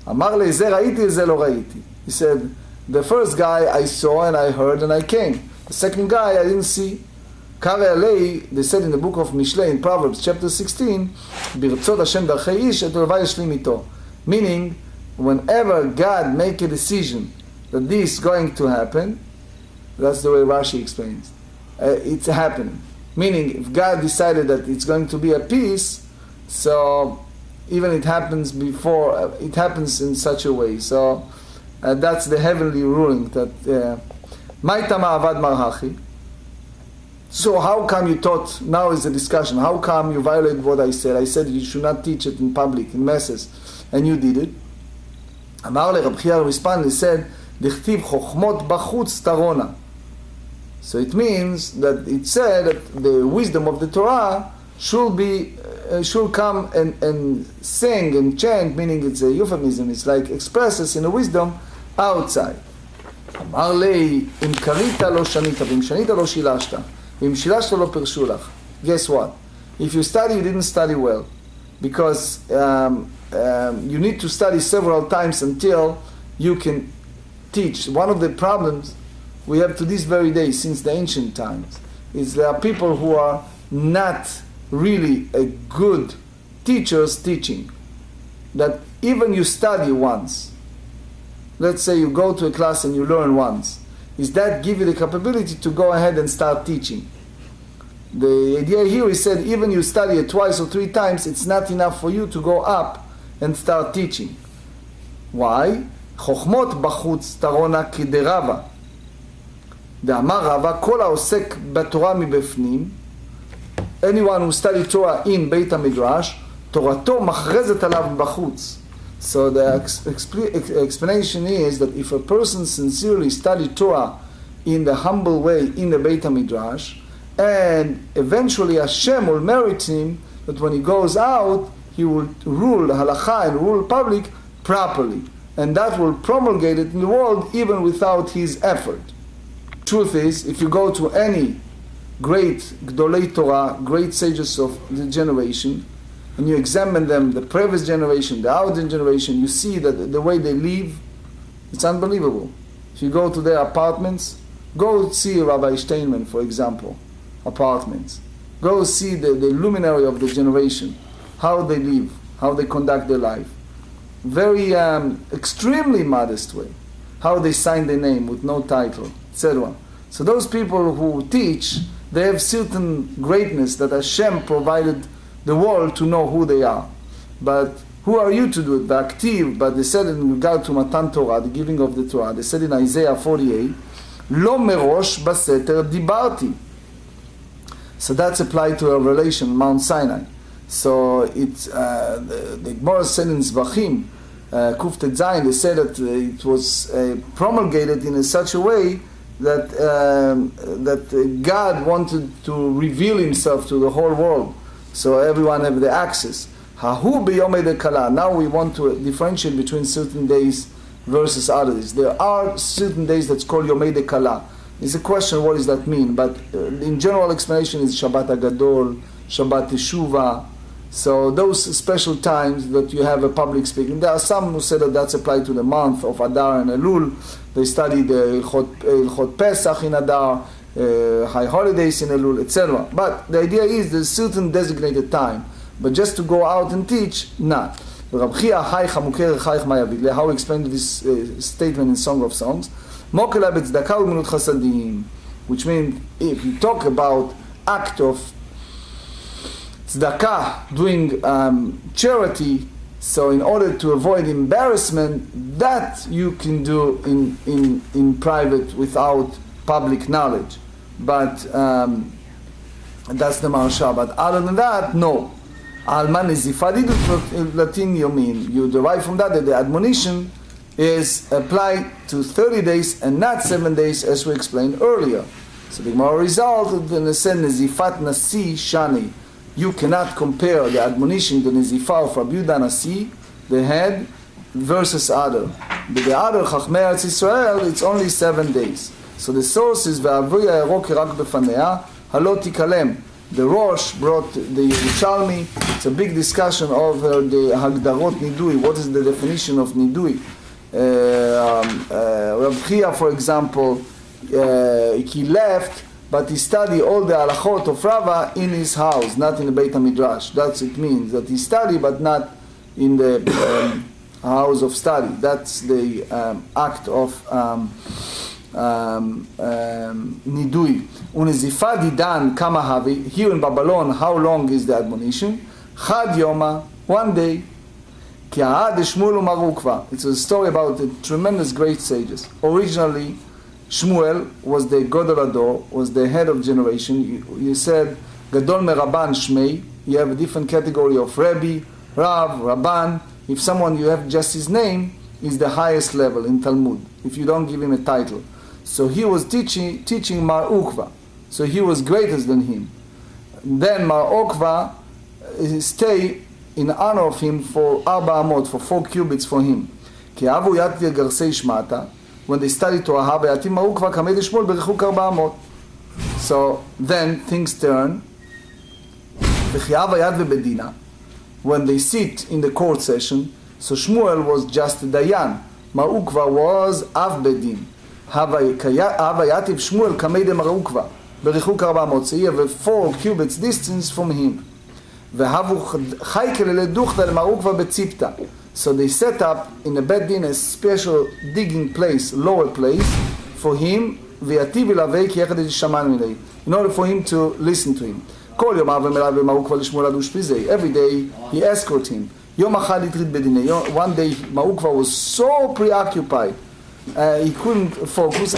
Amar Lei, Ze Raiti, Ze Lo Raiti. He said, the first guy I saw and I heard and I came. The second guy I didn't see. Kare Alei, they said in the book of Mishlei, in Proverbs chapter 16, Birtzot Hashem darchei ish et olvai yashlim ito. Meaning, whenever God make a decision that this is going to happen, that's the way Rashi explains. It's happening. Meaning, if God decided that it's going to be a peace, so even it happens before, it happens in such a way. So that's the heavenly ruling that Maitama avad marhachi. So how come you taught, now is the discussion, how come you violated what I said? I said you should not teach it in public, in masses, and you did it. Amar le Rabbi Chia responded, he said, Dichtiv chochmot bachutz tarona. So it means that it said that the wisdom of the Torah should come and sing and chant, meaning it's a euphemism, it's like expresses in the wisdom outside. Amar lei, im karita lo shanita, v'im shanita lo shilashta, v'im shilashta lo pirshu lach. Guess what? If you study, you didn't study well, because you need to study several times until you can teach. One of the problems we have to this very day, since the ancient times, is there are people who are not really a good teachers teaching. That even you study once, let's say you go to a class and you learn once, is that give you the capability to go ahead and start teaching? The idea here is said even you study it twice or three times, it's not enough for you to go up and start teaching. Why? Chochmot bachutz tarona kiderava. דאמר רבא, כל העוסק בתורה מבפנים, anyone who study Torah in בית המדרש, תורתו מכרזת עליו בחוץ. So the explanation is that if a person sincerely study Torah in the humble way in the Beit HaMidrash, and eventually Hashem will merit him that when he goes out, he will rule halacha and rule public properly. And that will promulgate it in the world even without his effort. Truth is, if you go to any great Gdolei Torah, great sages of the generation, and you examine them, the previous generation, the outer generation, you see that the way they live, it's unbelievable. If you go to their apartments, go see Rabbi Steinman, for example, apartments. Go see the luminary of the generation, how they live, how they conduct their life. very extremely modest way. How they sign their name with no title, etc. So those people who teach, they have certain greatness that Hashem provided the world to know who they are. But who are you to do it? The active, but they said in regard to Matan Torah, the giving of the Torah, they said in Isaiah 48, Lo merosh baseter dibarti. So that's applied to a relation, Mount Sinai. So it's, the Gemara said in Zvachim, Kuftet Zayin, they said that it was promulgated in such a way that, that God wanted to reveal himself to the whole world. So everyone have the access. Hahu b'yomei dekala. Now we want to differentiate between certain days versus others. There are certain days that's called Yomei dekala. It's a question, what does that mean? But in general explanation is Shabbat HaGadol, Shabbat Teshuvah. So those special times that you have a public speaking. There are some who say that that's applied to the month of Adar and Elul. They study the Ilchot Pesach in Adar, high holidays in Elul, etc. But the idea is there's certain designated time. But just to go out and teach, not. How we explained this statement in Song of Songs, which means if you talk about act of tzedakah, doing charity, so in order to avoid embarrassment, that you can do in private without public knowledge. But that's the Marsha. But other than that, no. Alman nizifadi Latin yomin. You derive from that the admonition is applied to 30 days and not 7 days, as we explained earlier. So the Gemara resulted in the sentence nizifat nasi shani. You cannot compare the admonition, the nizifah of Rabbi Yehuda Nasi, the head, versus other. But the other Chachmei Eretz Yisrael, it's only 7 days. So the source is ve'avuya erok rak befanea halot tikalem. The Rosh brought the Yerushalmi. It's a big discussion over the Hagdarot Nidui. What is the definition of Nidui? Rav Chia, for example, he left, but he studied all the halachot of Rava in his house, not in the Beit HaMidrash. That's it means, that he studied, but not in the house of study. That's the act of Nidui. Unizifa didan kama havi. Here in Babylon, how long is the admonition? Chad yoma, 1 day. Ki ha'ad Shmuel u'marukva. It's a story about the tremendous great sages. Originally, Shmuel was the Gadol Ador, was the head of generation. You said Gadol Meraban Shmei. You have a different category of Rabbi, Rav, Rabban. If someone you have just his name, is the highest level in Talmud. If you don't give him a title. So he was teaching Mar Ukva. So he was greater than him. Then Mar Ukva stayed in honor of him for 4 amot, for 4 cubits for him. Ki avu yat garsei shmata. When they studied Torah, ve'atim Mar Ukva kamei Shmuel berichuk 4 amot. So then things turn. V'chiyav yad ve'bedina. When they sit in the court session, so Shmuel was just a dayan. Mar Ukva was av bedin. Havayativ Shmuel kamei de Mar Ukva. Berichuk 4 amot. So he have a 4 cubits distance from him. So they set up in a bed din a special digging place, lower place, for him, in order for him to listen to him. Every day he escorted him. One day Mar was so preoccupied, he couldn't focus. So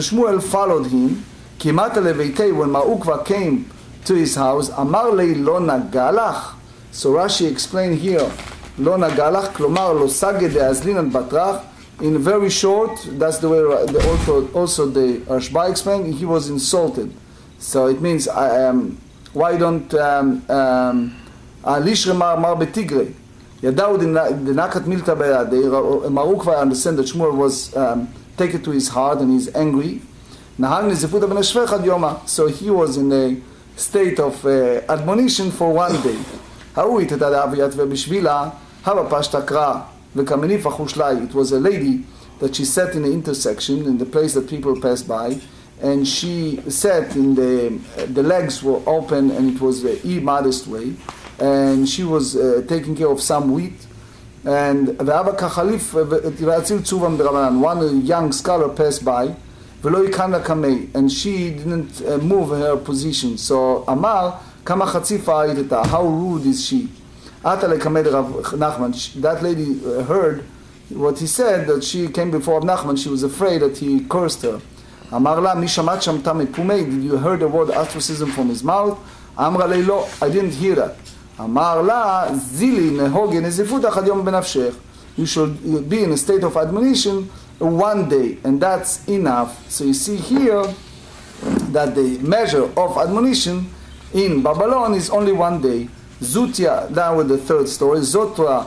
Shmuel followed him. When Mar came to his house, Amar lei lo nagalach. So Rashi explained here, lo nagalach, klomar lo sage de azlin al batrach. In very short, that's the way also the Rashba explained, he was insulted. So it means, why don't Alishre mar betigre? Yadau de nakat milta beyadei. Mar Ukva understand that Shmuel was taken to his heart and he's angry. Nahal nezifuta ben ashvech ad yoma. So he was in a state of admonition for 1 day. It was a lady that she sat in the intersection, in the place that people pass by, and she sat in the legs were open and it was a modest way. and she was taking care of some wheat. And one young scholar passed by, and she didn't move her position. So Amar, how rude is she? That lady heard what he said, that she came before Nachman, she was afraid that he cursed her. Amar la, mi shamat sham tamei pumei, did you hear the word ostracism from his mouth? Amra le lo, I didn't hear that. Amar la, zili nehoge nezifutach ad yom benafshech. You should be in a state of admonition one day, and that's enough. So you see here that the measure of admonition in Babylon is only one day. Zutia, down with the third story, Zotra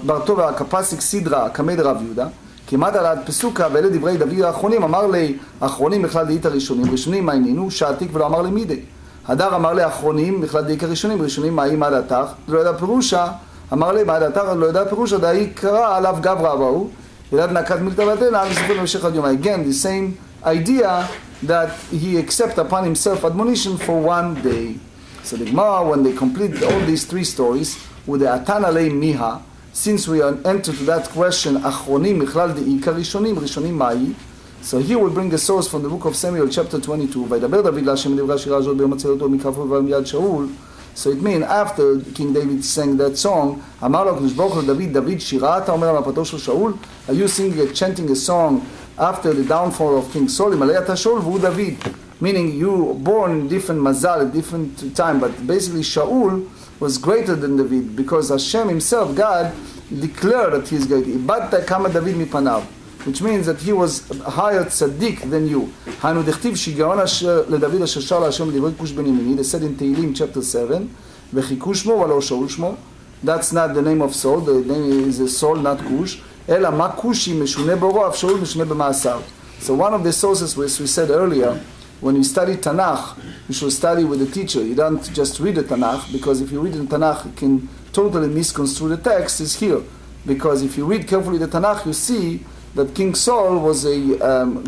ברטובה הקפסיק סדרה כמד רב יהודה כמעט על עד פסוקה ואלה דברי דוד האחרונים אמר לי האחרונים בכלל דאית הראשונים ראשונים מה עניינו שעתיק ולא אמר לי מידי הדר אמר לי האחרונים בכלל דאית הראשונים ראשונים מה היא מה דעתך לא ידע פירושה אמר לי מה דעתך לא ידע פירושה דאי קרא עליו גברא אבהו ידעת נקת מילתא ותנה מספר במשך עד יומי. Again, the same idea that he accept upon himself admonition for one day. So the Gemara, when they complete all these three stories with the Atan Alei Miha, since we are entered to that question, Achronim Michlal De'ika Rishonim, Rishonim Mai, so here we bring a source from the book of Samuel, chapter 22, וידבר דוד להשם מדברי שירה הזאת ביום הצלתו מכפו ומיד שאול. So it means after King David sang that song, אמר לו הקדוש ברוך הוא לדוד, דוד שירה אתה אומר על מפתו של שאול? Are you singing, chanting a song after the downfall of King Saul? מלא אתה שאול והוא דוד. Meaning you born in different mazal, at different time, but basically Shaul was greater than David because Hashem himself, God, declared that he is great. Ibatta kama David mipanav, which means that he was higher tzaddik than you. Hanu dechtiv shigaon asher leDavid asher shar Hashem divrei kush ben yemini. They said in Tehillim chapter 7, vechiku shmo v'lo Shaul shmo. That's not the name of Saul. The name is Saul, not Kush. Ela ma kushi meshune boro av Shaul meshune b'maasav. So one of the sources, which we said earlier, when you study Tanakh, you should study with a teacher. You don't just read the Tanakh, because if you read the Tanakh, you can totally misconstrue the text, is here. Because if you read carefully the Tanakh, you see that King Saul was a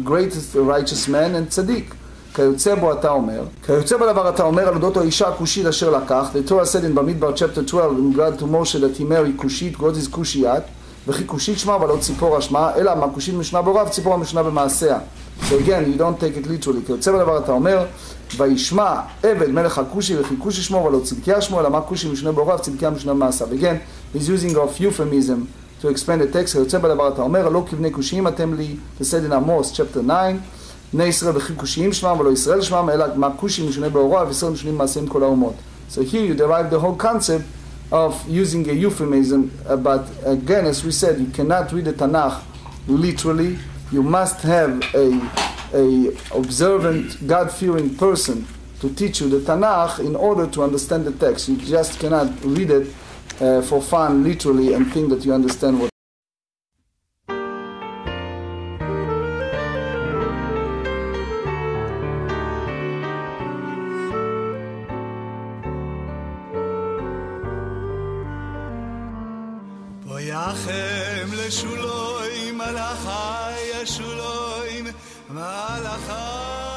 greatest righteous man and tzaddik. כיוצא בו אתה אומר, כיוצא בדבר אתה אומר על אודות האישה הכושית אשר לקח. The Torah said in במדבר chapter 12, in regard to Moshe, that he married Kushit, God is Kushiyat, וכי כושית שמה ולא ציפורה שמה, אלא מה כושית משנה בוריו, ציפורה משנה במעשיה. So again, you don't take it literally. כיוצא בדבר אתה אומר, וישמע עבד מלך הכושי וכי כושי שמו ולא צדקיה שמו, אלא מה כושי משנה בוריו, צדקיה משנה במעשיו. Again, he's using of euphemism to explain the text. כיוצא בדבר אתה אומר, לא כבני כושיים אתם לי, זה said in Amos chapter 9, בני ישראל וכי כושיים שמם ולא ישראל שמם, אלא מה כושי משנה בוריו, וישראל משנים מעשיהם כל האומות. So here you derive the whole concept of using a euphemism, but again, as we said, you cannot read the Tanakh literally. You must have a observant, God-fearing person to teach you the Tanakh in order to understand the text. You just cannot read it for fun, literally, and think that you understand what. Boyachem leshuloim malachai yeshuloim malachai